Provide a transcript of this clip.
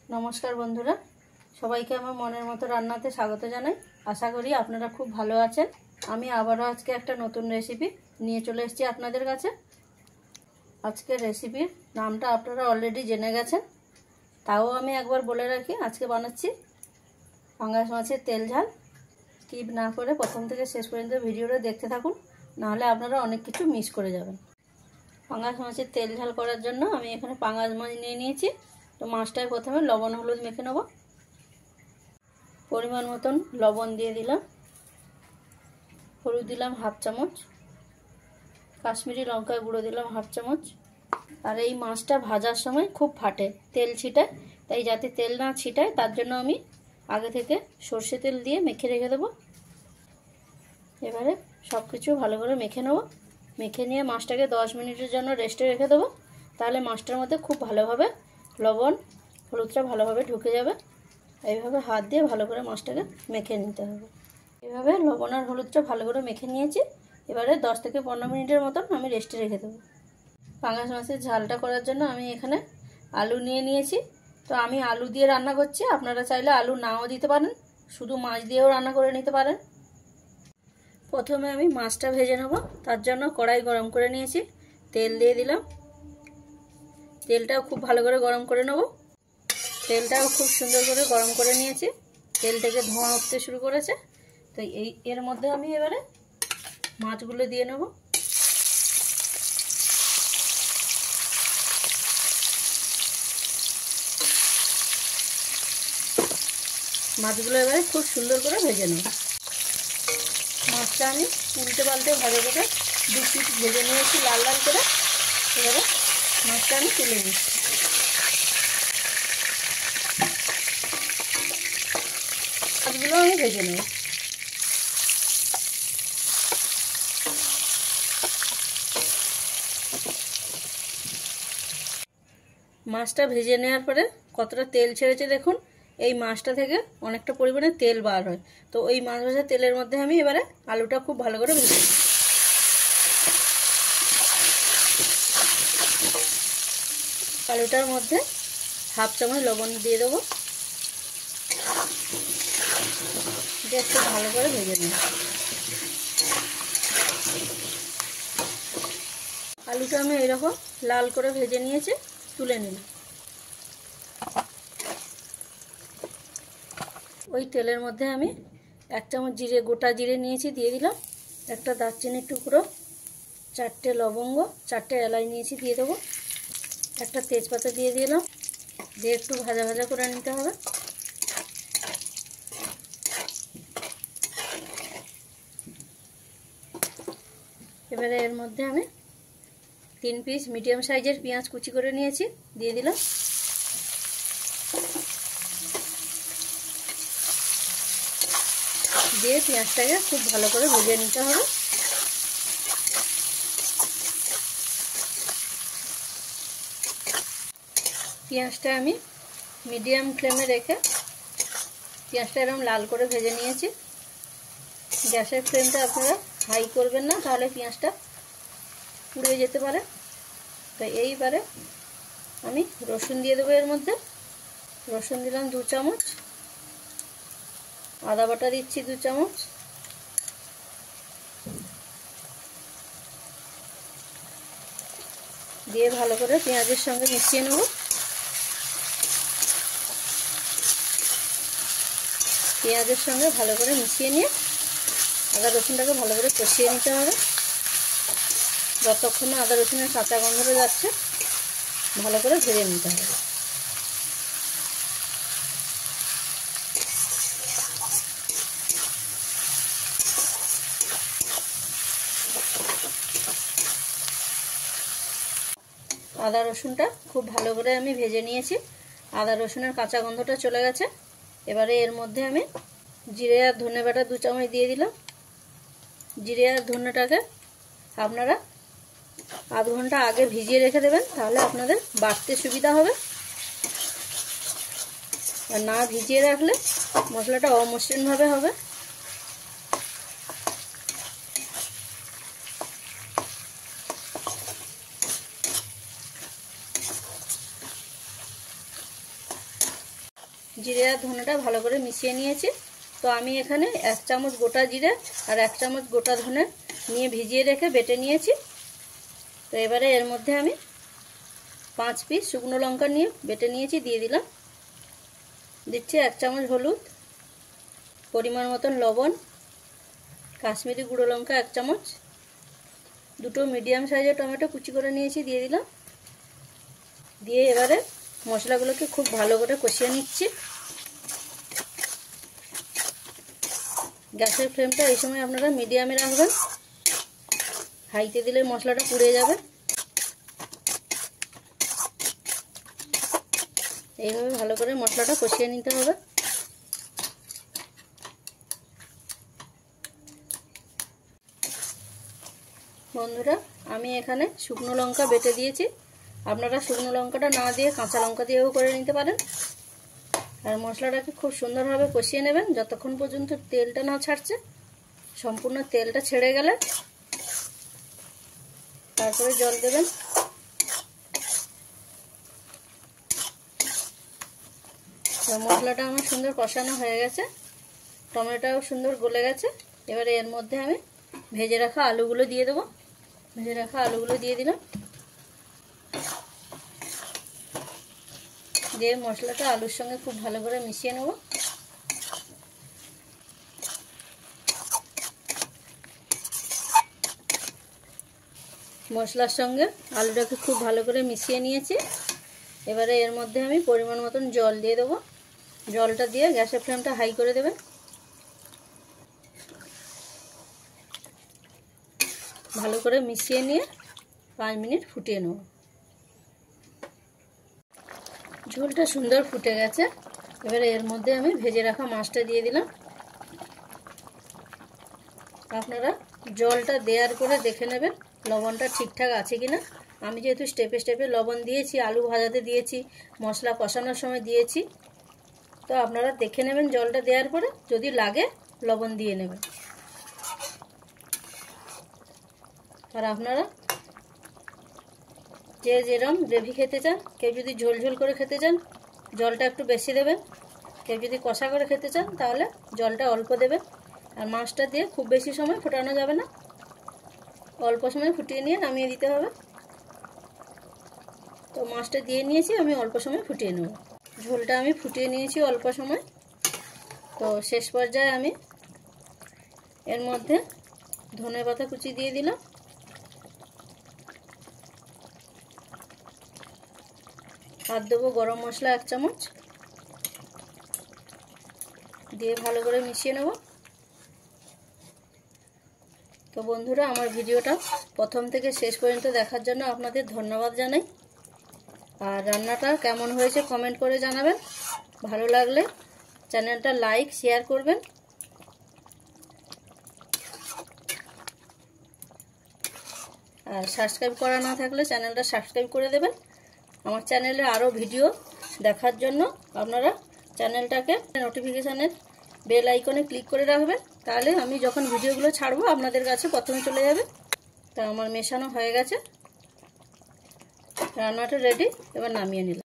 নমস্কার বন্ধুরা, সবাইকে আমার মনের মতো রান্নাতে স্বাগত জানাই। আশা করি আপনারা খুব ভালো আছেন। আমি আবারও আজকে একটা নতুন রেসিপি নিয়ে চলে এসেছি আপনাদের কাছে। আজকের রেসিপির নামটা আপনারা অলরেডি জেনে গেছেন, তাও আমি একবার বলে রাখি। আজকে বানাচ্ছি পাঙ্গাস মাছের তেল ঝাল। স্কিপ না করে প্রথম থেকে শেষ পর্যন্ত ভিডিওটা দেখতে থাকুন, নাহলে আপনারা অনেক কিছু মিস করে যাবেন। পাঙ্গাস মাছের তেল ঝাল করার জন্য আমি এখানে পাঙ্গাস মাছ নিয়ে নিয়েছি। তো মাছটায় প্রথমে লবণ হলুদ মেখে নেব। পরিমাণ মতন লবণ দিয়ে দিলাম, হলুদ দিলাম হাফ চামচ, কাশ্মীরি লঙ্কার গুঁড়ো দিলাম হাফ চামচ। আর এই মাছটা ভাজার সময় খুব ফাটে, তেল ছিটায়, তাই যাতে তেল না ছিটায় তার জন্য আমি আগে থেকে সর্ষে তেল দিয়ে মেখে রেখে দেবো। এবারে সব কিছু ভালো করে মেখে নেব। মেখে নিয়ে মাছটাকে 10 মিনিটের জন্য রেস্টে রেখে দেবো, তাহলে মাছটার মধ্যে খুব ভালোভাবে লবণ হলুদটা ভালোভাবে ঢুকে যাবে। এইভাবে হাত দিয়ে ভালো করে মাছটাকে মেখে নিতে হবে। এভাবে লবণ আর হলুদটা ভালো করে মেখে নিয়েছি। এবারে 10 থেকে 15 মিনিটের মতন আমি রেস্টে রেখে দেবো। পাঙ্গাস মাছের ঝালটা করার জন্য আমি এখানে আলু নিয়ে নিয়েছি। তো আমি আলু দিয়ে রান্না করছি, আপনারা চাইলে আলু নাও দিতে পারেন, শুধু মাছ দিয়েও রান্না করে নিতে পারেন। প্রথমে আমি মাছটা ভেজে নেব, তার জন্য কড়াই গরম করে নিয়েছি, তেল দিয়ে দিলাম। তেলটাও খুব ভালো করে গরম করে নেব। তেলটাও খুব সুন্দর করে গরম করে নিয়েছি, তেল থেকে ধোঁয়া উঠতে শুরু করেছে। তো এর মধ্যে আমি এবারে মাছগুলো দিয়ে নেব। মাছগুলো এবারে খুব সুন্দর করে ভেজে নেব। মাছটা আমি উল্টে পাল্টে ভালো করে 2 পিস ভেজে নিয়েছি লাল লাল করে। এবারে মাছটা আমি তুলে নিচ্ছি। মাছগুলো আমি ভেজে নেব। মাছটা ভেজে নেওয়ার পরে কতটা তেল ছেড়েছে দেখুন। এই মাছটা থেকে অনেকটা পরিমাণে তেল বার হয়। তো ওই মাছ ভাজা তেলের মধ্যে আমি এবারে আলুটা খুব ভালো করে ভেজে নেব। আলুটার মধ্যে হাফ চামচ লবণ দিয়ে দেবো, দিয়ে একটু ভালো করে ভেজে নেব। আলুটা আমি এরকম লাল করে ভেজে নিয়েছি, তুলে নিলাম। ওই তেলের মধ্যে আমি 1 চামচ জিরে, গোটা জিরে নিয়েছি, দিয়ে দিলাম। একটা দারচিনির টুকরো, 4টে লবঙ্গ, 4টে এলাচ নিয়েছি, দিয়ে দেবো। একটা তেজপাতা দিয়ে দিলাম, দিয়ে একটু ভাজা ভাজা করে নিতে হবে। এবারে এর মধ্যে আমি 3 পিস মিডিয়াম সাইজের পেঁয়াজ কুচি করে নিয়েছি, দিয়ে দিলাম। দিয়ে পেঁয়াজটাকে খুব ভালো করে ভেজে নিতে হবে। পেঁয়াজটা আমি মিডিয়াম ফ্লেমে রেখে পেঁয়াজটা এরকম লাল করে ভেজে নিয়েছি। গ্যাসের ফ্লেমটা আপনারা হাই করবেন না, তাহলে পেঁয়াজটা পুড়ে যেতে পারে। তো এইবারে আমি রসুন দিয়ে দেবো। এর মধ্যে রসুন দিলাম 2 চামচ, আদা বাটা দিচ্ছি 2 চামচ, দিয়ে ভালো করে পেঁয়াজের সঙ্গে মিশিয়ে নেব। পেঁয়াজের সঙ্গে ভালো করে মিশিয়ে নিয়ে আদা রসুনটাকে ভালো করে কষিয়ে নিতে হবে। যতক্ষণ না আদা রসুনের কাঁচা গন্ধটা যাচ্ছে ভালো করে ভেজে নিতে হবে। আদা রসুনটা খুব ভালো করে আমি ভেজে নিয়েছি, আদা রসুনের কাঁচা গন্ধটা চলে গেছে। এবারে এর মধ্যে আমি জিরে আর ধনে বাটা 2 চামচ দিয়ে দিলাম। জিরে আর ধনেটাকে আপনারা আধ ঘন্টা আগে ভিজিয়ে রেখে দেবেন, তাহলে আপনাদের বাটতে সুবিধা হবে। আর না ভিজিয়ে রাখলে মশলাটা অমসৃণভাবে হবে। জিরে আর ধনেটা ভালো করে মিশিয়ে নিয়েছি। তো আমি এখানে 1 চামচ গোটা জিরে আর 1 চামচ গোটা ধনে নিয়ে ভিজিয়ে রেখে বেটে নিয়েছি। তো এবারে এর মধ্যে আমি 5 পিস শুকনো লঙ্কা নিয়ে বেটে নিয়েছি, দিয়ে দিলাম। দিচ্ছি 1 চামচ হলুদ, পরিমাণ মতন লবণ, কাশ্মীরি গুঁড়ো লঙ্কা 1 চামচ, দুটো মিডিয়াম সাইজের টমেটো কুচি করে নিয়েছি, দিয়ে দিলাম। দিয়ে এবারে মশলাগুলোকে খুব ভালো করে কষিয়ে নিচ্ছি। গ্যাসের ফ্লেমটা এই সময় আপনারা মিডিয়ামে রাখবেন, হাইতে দিলে মশলাটা পুড়ে যাবে। এইভাবে ভালো করে মশলাটা কষিয়ে নিতে হবে। বন্ধুরা, আমি এখানে শুকনো লঙ্কা বেটে দিয়েছি, আপনারা শুকনো লঙ্কাটা না দিয়ে কাঁচা লঙ্কা দিয়েও করে নিতে পারেন। আর মশলাটাকে খুব সুন্দরভাবে কষিয়ে নেবেন যতক্ষণ পর্যন্ত তেলটা না ছাড়ছে। সম্পূর্ণ তেলটা ছেড়ে গেলে তারপরে জল দেবেন। মশলাটা আমার সুন্দর কষানো হয়ে গেছে, টমেটোটাও সুন্দর গলে গেছে। এবারে এর মধ্যে আমি ভেজে রাখা আলুগুলো দিয়ে দেবো। ভেজে রাখা আলুগুলো দিয়ে দিলাম। দিয়ে মশলাটা আলুর সঙ্গে খুব ভালো করে মিশিয়ে নেব। মশলার সঙ্গে আলুটাকে খুব ভালো করে মিশিয়ে নিয়েছি। এবারে এর মধ্যে আমি পরিমাণ মতন জল দিয়ে দেবো। জলটা দিয়ে গ্যাসের ফ্লেমটা হাই করে দেবেন। ভালো করে মিশিয়ে নিয়ে 5 মিনিট ফুটিয়ে নেব। ঝোলটা সুন্দর ফুটে গেছে। এবারে এর মধ্যে আমি ভেজে রাখা মাছটা দিয়ে দিলাম। আপনারা জলটা দেওয়ার পরে দেখে নেবেন লবণটা ঠিকঠাক আছে কিনা। আমি যেহেতু স্টেপে স্টেপে লবণ দিয়েছি, আলু ভাজাতে দিয়েছি, মশলা কষানোর সময় দিয়েছি, তো আপনারা দেখে নেবেন জলটা দেওয়ার পরে, যদি লাগে লবণ দিয়ে নেবেন। আর আপনারা যে যেরকম গ্রেভি খেতে চান, কেউ যদি ঝোল ঝোল করে খেতে চান জলটা একটু বেশি দেবেন, কেউ যদি কষা করে খেতে চান তাহলে জলটা অল্প দেবেন। আর মাছটা দিয়ে খুব বেশি সময় ফোটানো যাবে না, অল্প সময় ফুটিয়ে নিয়ে নামিয়ে দিতে হবে। তো মাছটা দিয়ে নিয়েছি, আমি অল্প সময় ফুটিয়ে নেব। ঝোলটা আমি ফুটিয়ে নিয়েছি অল্প সময়। তো শেষ পর্যায়ে আমি এর মধ্যে ধনেপাতা কুচি দিয়ে দিলাম। আর দেবো গরম মশলা 1 চামচ, দিয়ে ভালো করে মিশিয়ে নেব। তো বন্ধুরা, আমার ভিডিওটা প্রথম থেকে শেষ পর্যন্ত দেখার জন্য আপনাদের ধন্যবাদ জানাই। আর রান্নাটা কেমন হয়েছে কমেন্ট করে জানাবেন। ভালো লাগলে চ্যানেলটা লাইক শেয়ার করবেন। আর সাবস্ক্রাইব করা না থাকলে চ্যানেলটা সাবস্ক্রাইব করে দেবেন। আমার চ্যানেলে আরও ভিডিও দেখার জন্য আপনারা চ্যানেলটাকে নোটিফিকেশানের বেল আইকনে ক্লিক করে রাখবেন, তাহলে আমি যখন ভিডিওগুলো ছাড়বো আপনাদের কাছে প্রথমে চলে যাবে। তা আমার মেশানো হয়ে গেছে, রান্নাটা রেডি, এবার নামিয়ে নিলাম।